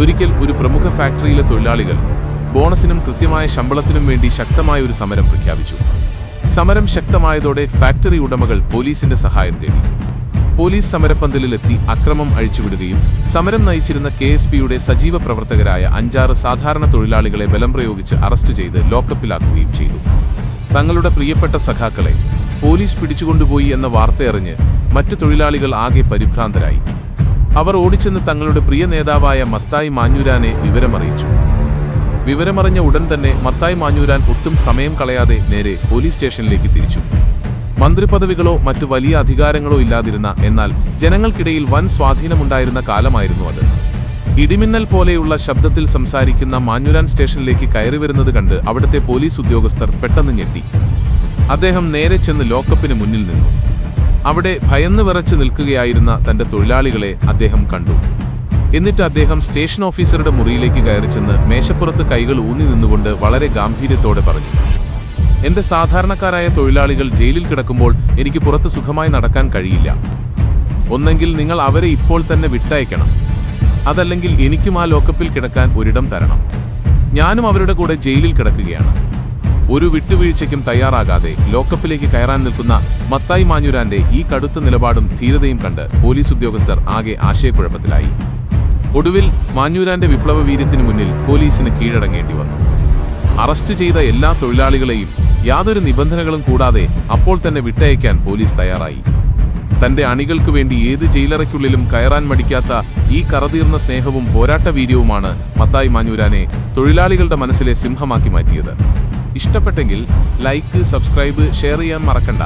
ഒരിക്കൽ ഒരു പ്രമുഖ ഫാക്ടറിയിലെ തൊഴിലാളികൾ ബോണസിനും കൃത്യമായ ശമ്പളത്തിനും വേണ്ടി ശക്തമായ ഒരു സമരം പ്രഖ്യാപിച്ചു. സമരം ശക്തമായതോടെ ഫാക്ടറി ഉടമകൾ പോലീസിന്റെ സഹായം തേടി. പോലീസ് സമരപ്പന്തലിലെത്തി അക്രമം അഴിച്ചുവിടുകയും സമരം നയിച്ചിരുന്ന KSPയുടെ സജീവ പ്രവർത്തകരായ 5-6 സാധാരണ തൊഴിലാളികളെ ബലം പ്രയോഗിച്ച് അറസ്റ്റ് ചെയ്ത് ലോക്കപ്പിലാക്കുകയും ചെയ്തു. തങ്ങളുടെ പ്രിയപ്പെട്ട സഖാക്കളെ പോലീസ് പിടിച്ചുകൊണ്ടുപോയി എന്ന വാർത്തയറിഞ്ഞ് മറ്റു തൊഴിലാളികൾ ആകെ പരിഭ്രാന്തരായി. അവർ ഓടിച്ചെന്ന് തങ്ങളുടെ പ്രിയ നേതാവായ മത്തായി മാഞ്ഞൂരാനെ വിവരമറിയിച്ചു. വിവരമറിഞ്ഞ ഉടൻ തന്നെ മത്തായി മാഞ്ഞൂരാൻ ഒട്ടും സമയം കളയാതെ നേരെ പോലീസ് സ്റ്റേഷനിലേക്ക് തിരിച്ചു. മന്ത്രിപദവികളോ മറ്റു വലിയ അധികാരങ്ങളോ ഇല്ലാതിരുന്ന, എന്നാൽ ജനങ്ങൾക്കിടയിൽ വൻ സ്വാധീനമുണ്ടായിരുന്ന കാലമായിരുന്നു അത്. ഇടിമിന്നൽ പോലെയുള്ള ശബ്ദത്തിൽ സംസാരിക്കുന്ന മാഞ്ഞൂരാൻ സ്റ്റേഷനിലേക്ക് കയറിവരുന്നത് കണ്ട് അവിടുത്തെ പോലീസ് ഉദ്യോഗസ്ഥർ പെട്ടെന്ന് ഞെട്ടി. അദ്ദേഹം നേരെ ചെന്ന് ലോക്കപ്പിന് മുന്നിൽ നിന്നു. അവിടെ ഭയന്ന് വിറച്ചു നിൽക്കുകയായിരുന്ന തന്റെ തൊഴിലാളികളെ അദ്ദേഹം കണ്ടു. എന്നിട്ട് അദ്ദേഹം സ്റ്റേഷൻ ഓഫീസറുടെ മുറിയിലേക്ക് കയറിച്ചെന്ന് മേശപ്പുറത്ത് കൈകൾ ഊന്നി നിന്നുകൊണ്ട് വളരെ ഗാംഭീര്യത്തോടെ പറഞ്ഞു, എന്റെ സാധാരണക്കാരായ തൊഴിലാളികൾ ജയിലിൽ കിടക്കുമ്പോൾ എനിക്ക് പുറത്ത് സുഖമായി നടക്കാൻ കഴിയില്ല. ഒന്നെങ്കിൽ നിങ്ങൾ അവരെ ഇപ്പോൾ തന്നെ വിട്ടയക്കണം, അതല്ലെങ്കിൽ എനിക്കും ആ ലോക്കപ്പിൽ കിടക്കാൻ ഒരിടം തരണം. ഞാനും അവരുടെ കൂടെ ജയിലിൽ കിടക്കുകയാണ്. ഒരു വിട്ടുവീഴ്ചയ്ക്കും തയ്യാറാകാതെ ലോക്കപ്പിലേക്ക് കയറാൻ നിൽക്കുന്ന മത്തായി മാഞ്ഞൂരാന്റെ ഈ കടുത്ത നിലപാടും ധീരതയും കണ്ട് പോലീസ് ഉദ്യോഗസ്ഥർ ആകെ ആശയക്കുഴപ്പത്തിലായി. ഒടുവിൽ മാഞ്ഞൂരാന്റെ വിപ്ലവ വീര്യത്തിനു മുന്നിൽ പോലീസിന് കീഴടങ്ങേണ്ടി വന്നു. അറസ്റ്റ് ചെയ്ത എല്ലാ തൊഴിലാളികളെയും യാതൊരു നിബന്ധനകളും കൂടാതെ അപ്പോൾ തന്നെ വിട്ടയക്കാൻ പോലീസ് തയ്യാറായി. തന്റെ അണികൾക്കു വേണ്ടി ഏത് ജയിലറയ്ക്കുള്ളിലും കയറാൻ മടിക്കാത്ത ഈ കറതീർന്ന സ്നേഹവും പോരാട്ടവീര്യവുമാണ് മത്തായി മാഞ്ഞൂരാനെ തൊഴിലാളികളുടെ മനസ്സിലെ സിംഹമാക്കി മാറ്റിയത്. ഇഷ്ടപ്പെട്ടെങ്കിൽ ലൈക്ക്, സബ്സ്ക്രൈബ്, ഷെയർ ചെയ്യാൻ മറക്കണ്ട.